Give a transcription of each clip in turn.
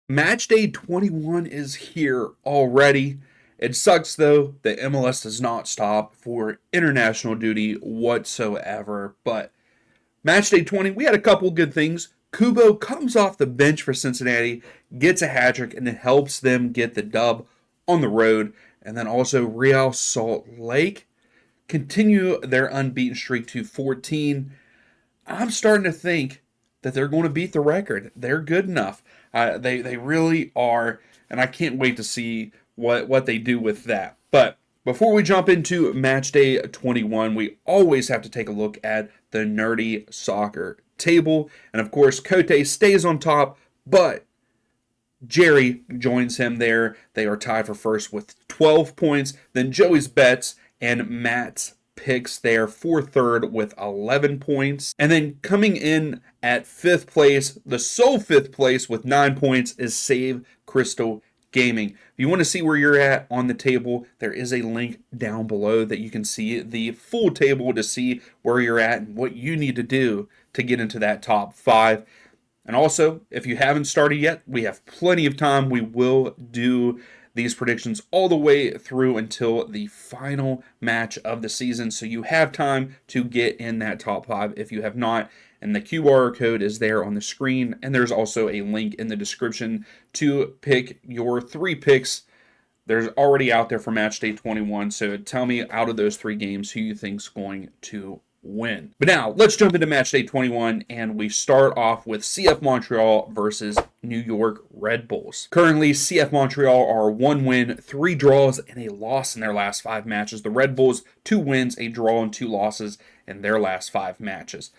Match day 21 is here already. It sucks though that MLS does not stop for international duty whatsoever. But match day 20, we had a couple good things. Kubo comes off the bench for Cincinnati, gets a hat trick, and it helps them get the dub on the road. And then also Real Salt Lake continue their unbeaten streak to 14. I'm starting to think that they're going to beat the record. They're good enough. They really are, and I can't wait to see what they do with that. But before we jump into match day 21, we always have to take a look at the nerdy soccer table. And of course, Cote stays on top, but Jerry joins him there. They are tied for first with 12 points. Then Joey's bets and Matt's picks there for third with 11 points. And then coming in at fifth place, the sole fifth place with 9 points is Save Crystal Gaming. If you want to see where you're at on the table, there is a link down below that you can see the full table to see where you're at and what you need to do to get into that top 5. And also, if you haven't started yet, we have plenty of time. We will do these predictions all the way through until the final match of the season. So you have time to get in that top 5 if you have not. And the QR code is there on the screen. And there's also a link in the description to pick your 3 picks. There's already out there for match day 21. So tell me out of those 3 games who you think's going to win. But now let's jump into match day 21, and we start off with CF Montreal versus New York Red Bulls. Currently, CF Montreal are 1 win, 3 draws, and a loss in their last 5 matches. The Red Bulls, 2 wins, a draw, and 2 losses in their last 5 matches.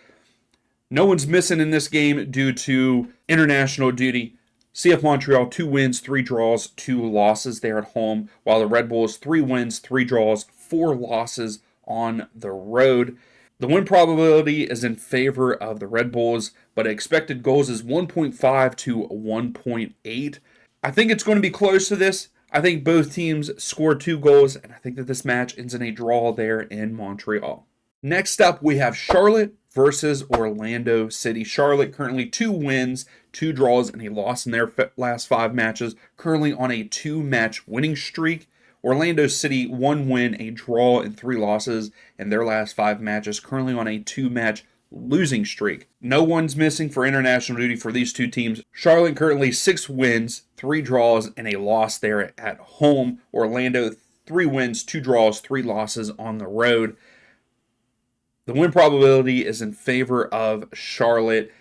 No one's missing in this game due to international duty. CF Montreal, 2 wins, 3 draws, 2 losses there at home, while the Red Bulls, 3 wins, 3 draws, 4 losses on the road. The win probability is in favor of the Red Bulls, but expected goals is 1.5 to 1.8. I think it's going to be close to this. I think both teams score 2 goals, and I think that this match ends in a draw there in Montreal. Next up, we have Charlotte versus Orlando City. Charlotte currently 2 wins, 2 draws, and a loss in their last 5 matches, currently on a 2-match winning streak. Orlando City, 1 win, a draw, and 3 losses in their last 5 matches, currently on a 2-match losing streak. No one's missing for international duty for these 2 teams. Charlotte currently 6 wins, 3 draws, and a loss there at home. Orlando, 3 wins, 2 draws, 3 losses on the road. The win probability is in favor of Charlotte.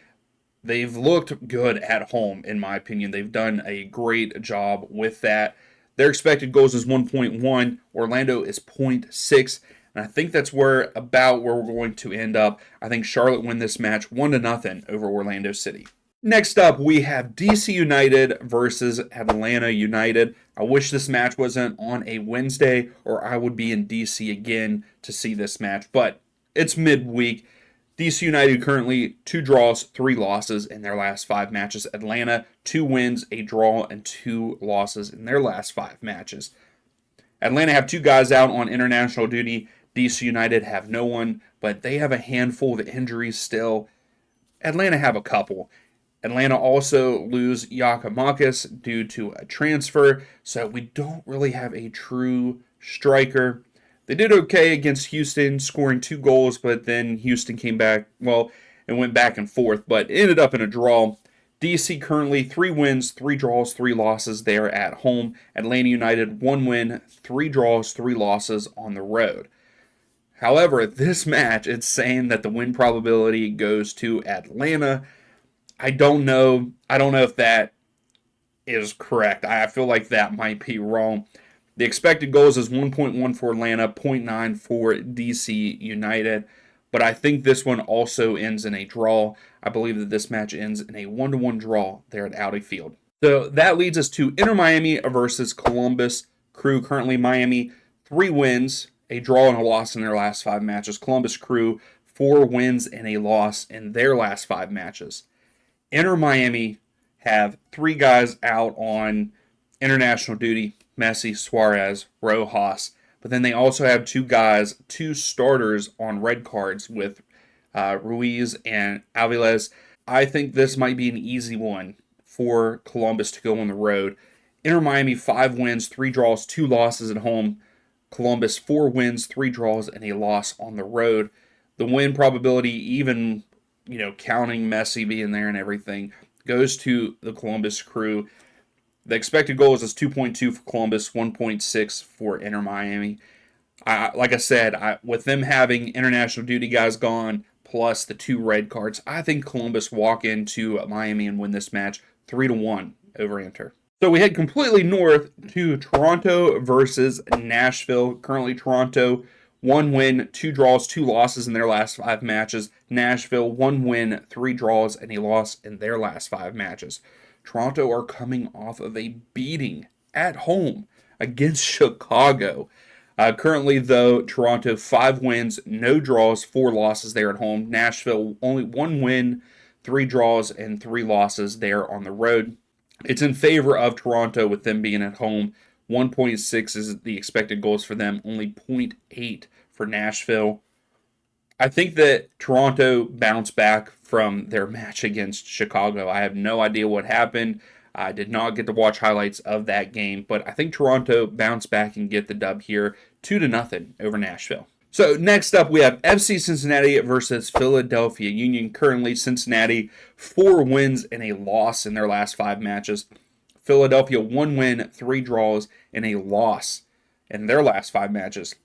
They've looked good at home, in my opinion. They've done a great job with that. Their expected goals is 1.1. Orlando is 0.6. And I think that's about where we're going to end up. I think Charlotte win this match 1-0 over Orlando City. Next up, we have DC United versus Atlanta United. I wish this match wasn't on a Wednesday, or I would be in DC again to see this match. But it's midweek. DC United currently 2 draws, 3 losses in their last 5 matches. Atlanta, 2 wins, a draw, and 2 losses in their last 5 matches. Atlanta have 2 guys out on international duty. DC United have no one, but they have a handful of injuries still. Atlanta have a couple. Atlanta also lose Yakamakis due to a transfer, so we don't really have a true striker. They did okay against Houston, scoring 2 goals, but then Houston came back. Well, it went back and forth, but ended up in a draw. DC currently 3 wins, 3 draws, 3 losses there at home. Atlanta United 1 win, 3 draws, 3 losses on the road. However, this match, it's saying that the win probability goes to Atlanta. I don't know if that is correct. I feel like that might be wrong. The expected goals is 1.1 for Atlanta, 0.9 for DC United. But I think this one also ends in a draw. I believe that this match ends in a 1-1 draw there at Audi Field. So that leads us to Inter Miami versus Columbus Crew. Currently Miami, 3 wins, a draw and a loss in their last 5 matches. Columbus Crew, 4 wins and a loss in their last 5 matches. Inter Miami have 3 guys out on international duty. Messi, Suarez, Rojas. But then they also have 2 starters on red cards with Ruiz and Aviles. I think this might be an easy one for Columbus to go on the road. Inter Miami, 5 wins, 3 draws, 2 losses at home. Columbus, 4 wins, 3 draws, and a loss on the road. The win probability, even, counting Messi being there and everything, goes to the Columbus Crew. The expected goals is 2.2 for Columbus, 1.6 for Inter Miami. Like I said, with them having international duty guys gone, plus the 2 red cards, I think Columbus walk into Miami and win this match 3-1 over Inter. So we head completely north to Toronto versus Nashville. Currently Toronto, 1 win, 2 draws, 2 losses in their last 5 matches. Nashville, 1 win, 3 draws, and a loss in their last 5 matches. Toronto are coming off of a beating at home against Chicago. Currently, though, Toronto, 5 wins, no draws, 4 losses there at home. Nashville, only 1 win, 3 draws, and 3 losses there on the road. It's in favor of Toronto with them being at home. 1.6 is the expected goals for them, only 0.8 for Nashville. I think that Toronto bounced back from their match against Chicago. I have no idea what happened. I did not get to watch highlights of that game, but I think Toronto bounced back and get the dub here, 2-0 over Nashville. So next up, we have FC Cincinnati versus Philadelphia Union. Currently, Cincinnati, 4 wins and a loss in their last 5 matches. Philadelphia, 1 win, 3 draws, and a loss in their last 5 matches.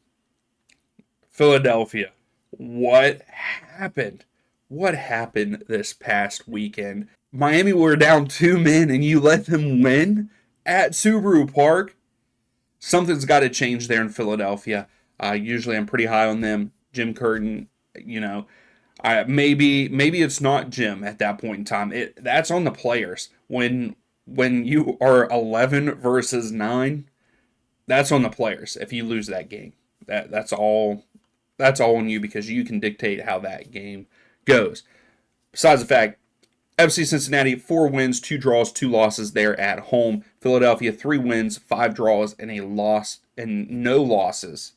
Philadelphia, what happened? What happened this past weekend? Miami were down 2 men and you let them win at Subaru Park? Something's got to change there in Philadelphia. Usually I'm pretty high on them. Jim Curtin, maybe it's not Jim at that point in time. That's on the players. When you are 11 versus 9, that's on the players if you lose that game. That's all on you because you can dictate how that game goes. Besides the fact, FC Cincinnati, 4 wins, 2 draws, 2 losses there at home. Philadelphia, 3 wins, 5 draws, and a loss, and no losses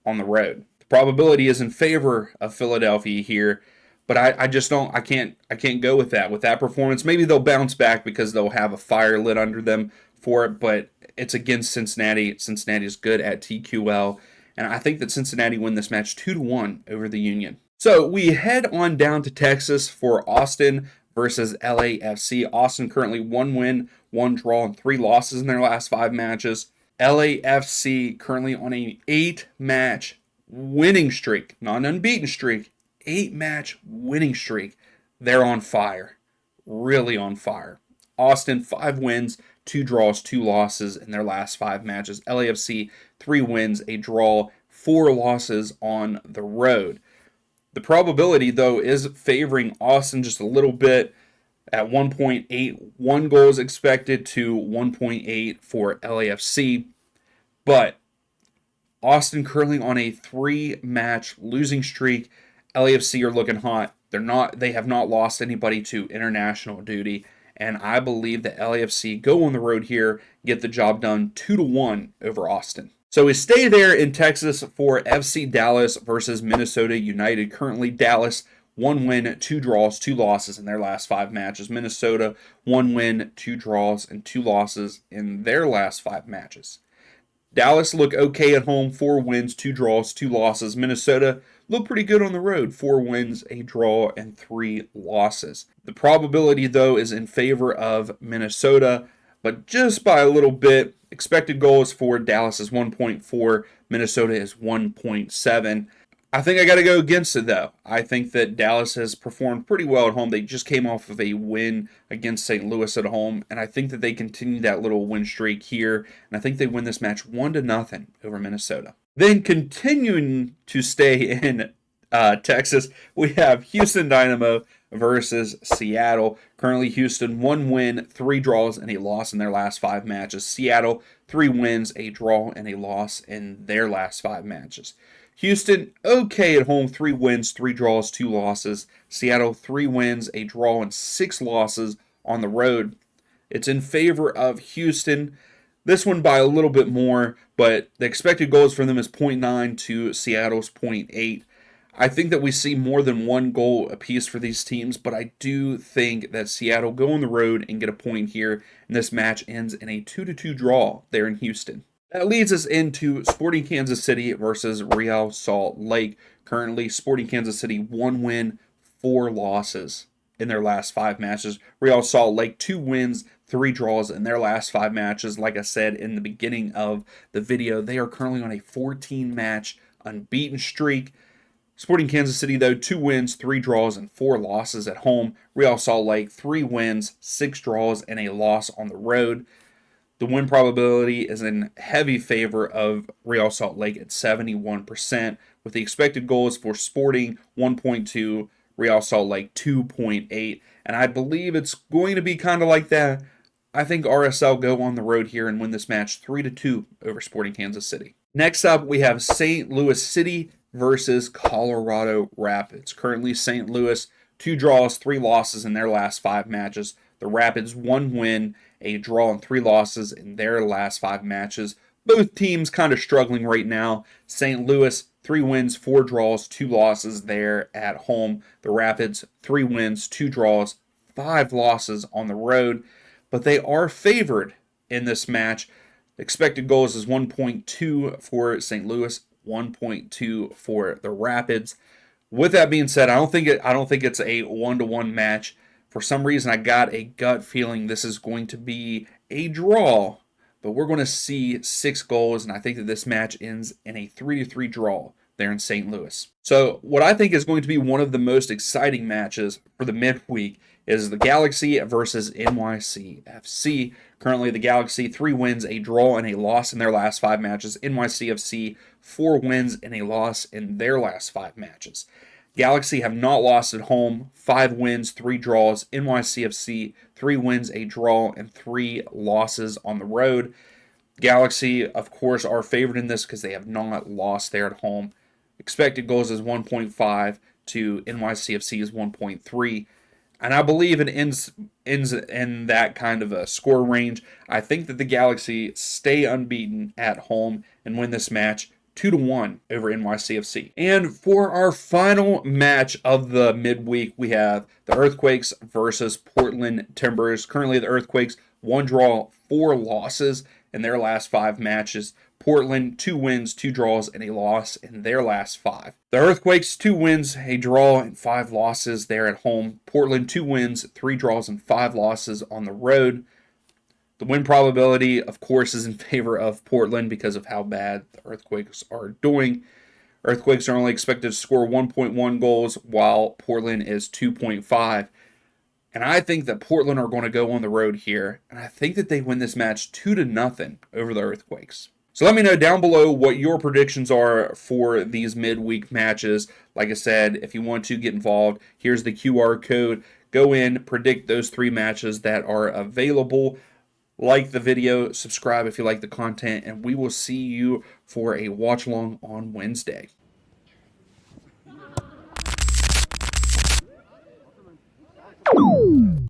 on the road. The probability is in favor of Philadelphia here, but I just don't. I can't go with that. With that performance, maybe they'll bounce back because they'll have a fire lit under them for it. But it's against Cincinnati. Cincinnati is good at TQL, and I think that Cincinnati win this match 2-1 over the Union. So we head on down to Texas for Austin versus LAFC. Austin currently 1 win, 1 draw, and 3 losses in their last 5 matches. LAFC currently on an 8-match winning streak, not an unbeaten streak, 8-match winning streak. They're on fire, really on fire. Austin, 5 wins, 2 draws, 2 losses in their last 5 matches. LAFC, 3 wins, a draw, 4 losses on the road. The probability, though, is favoring Austin just a little bit at 1.8. 1 goal is expected to 1.8 for LAFC. But Austin currently on a 3-match losing streak. LAFC are looking hot. They have not lost anybody to international duty. And I believe that LAFC go on the road here, get the job done 2-1 over Austin. So we stay there in Texas for FC Dallas versus Minnesota United. Currently, Dallas, 1 win, 2 draws, 2 losses in their last 5 matches. Minnesota, 1 win, 2 draws, and 2 losses in their last 5 matches. Dallas look okay at home, 4 wins, 2 draws, 2 losses. Minnesota look pretty good on the road, 4 wins, a draw, and 3 losses. The probability, though, is in favor of Minnesota, but just by a little bit. Expected goals for Dallas is 1.4. Minnesota is 1.7. I think I got to go against it, though. I think that Dallas has performed pretty well at home. They just came off of a win against St. Louis at home, and I think that they continue that little win streak here, and I think they win this match 1-0 over Minnesota. Then continuing to stay in Texas, we have Houston Dynamo versus Seattle. Currently, Houston, 1 win, 3 draws, and a loss in their last 5 matches. Seattle, 3 wins, a draw, and a loss in their last 5 matches. Houston, okay at home, 3 wins, 3 draws, 2 losses. Seattle, 3 wins, a draw, and 6 losses on the road. It's in favor of Houston. This one by a little bit more, but the expected goals for them is 0.9 to Seattle's 0.8. I think that we see more than one goal apiece for these teams, but I do think that Seattle go on the road and get a point here, and this match ends in a 2-2 draw there in Houston. That leads us into Sporting Kansas City versus Real Salt Lake. Currently, Sporting Kansas City 1 win, 4 losses in their last 5 matches. Real Salt Lake 2 wins, 3 draws in their last 5 matches. Like I said in the beginning of the video, they are currently on a 14-match unbeaten streak. Sporting Kansas City, though, 2 wins, 3 draws, and 4 losses at home. Real Salt Lake, 3 wins, 6 draws, and a loss on the road. The win probability is in heavy favor of Real Salt Lake at 71%, with the expected goals for Sporting 1.2, Real Salt Lake 2.8, and I believe it's going to be kind of like that. I think RSL go on the road here and win this match 3-2 over Sporting Kansas City. Next up, we have St. Louis City versus Colorado Rapids. Currently, St. Louis 2 draws, 3 losses in their last 5 matches. The Rapids 1 win, a draw, and 3 losses in their last 5 matches. Both teams kind of struggling right now. St. Louis 3 wins, 4 draws, 2 losses there at home. The Rapids 3 wins, 2 draws, 5 losses on the road. But they are favored in this match. Expected goals is 1.2 for St. Louis, 1.2 for the Rapids. With that being said, I don't think it's a 1-1 match. For some reason, I got a gut feeling this is going to be a draw, but we're going to see 6 goals, and I think that this match ends in a 3-3 draw there in St. Louis. So what I think is going to be one of the most exciting matches for the midweek is the Galaxy versus NYCFC. Currently, the Galaxy 3 wins, a draw, and a loss in their last 5 matches. NYCFC 4 wins and a loss in their last 5 matches. Galaxy have not lost at home, 5 wins, 3 draws. NYCFC 3 wins, a draw, and 3 losses on the road. Galaxy, of course, are favored in this because they have not lost there at home. Expected goals is 1.5 to NYCFC is 1.3. And I believe it ends in that kind of a score range. I think that the Galaxy stay unbeaten at home and win this match 2-1 over NYCFC. And for our final match of the midweek, we have the Earthquakes versus Portland Timbers. Currently, the Earthquakes 1 draw, 4 losses in their last 5 matches. Portland 2 wins, 2 draws, and a loss in their last 5. The Earthquakes 2 wins, a draw, and 5 losses there at home. Portland 2 wins, 3 draws, and 5 losses on the road. The win probability, of course, is in favor of Portland because of how bad the Earthquakes are doing. Earthquakes are only expected to score 1.1 goals, while Portland is 2.5. And I think that Portland are going to go on the road here, and I think that they win this match 2-0 over the Earthquakes. So let me know down below what your predictions are for these midweek matches. Like I said, if you want to get involved, here's the QR code. Go in, predict those 3 matches that are available. Like the video, subscribe if you like the content, and we will see you for a watch along on Wednesday.